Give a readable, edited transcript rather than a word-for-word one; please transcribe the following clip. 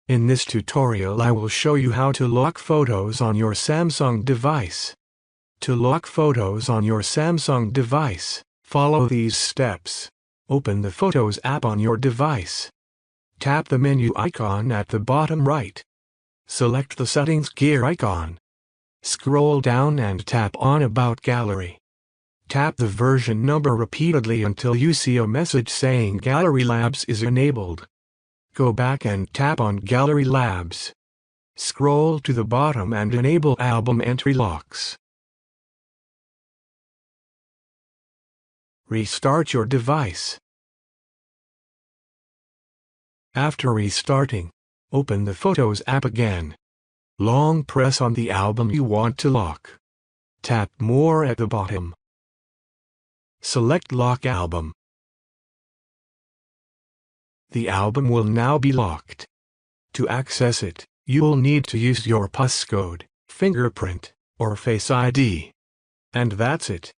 In this tutorial I will show you how to lock photos on your Samsung device. To lock photos on your Samsung device, follow these steps. Open the Photos app on your device. Tap the menu icon at the bottom right. Select the Settings gear icon. Scroll down and tap on About Gallery. Tap the version number repeatedly until you see a message saying Gallery Labs is enabled. Go back and tap on Gallery Labs. Scroll to the bottom and enable Album Entry Locks. Restart your device. After restarting, open the Photos app again. Long press on the album you want to lock. Tap More at the bottom. Select Lock Album. The album will now be locked. To access it, you will need to use your passcode, fingerprint, or Face ID. And that's it.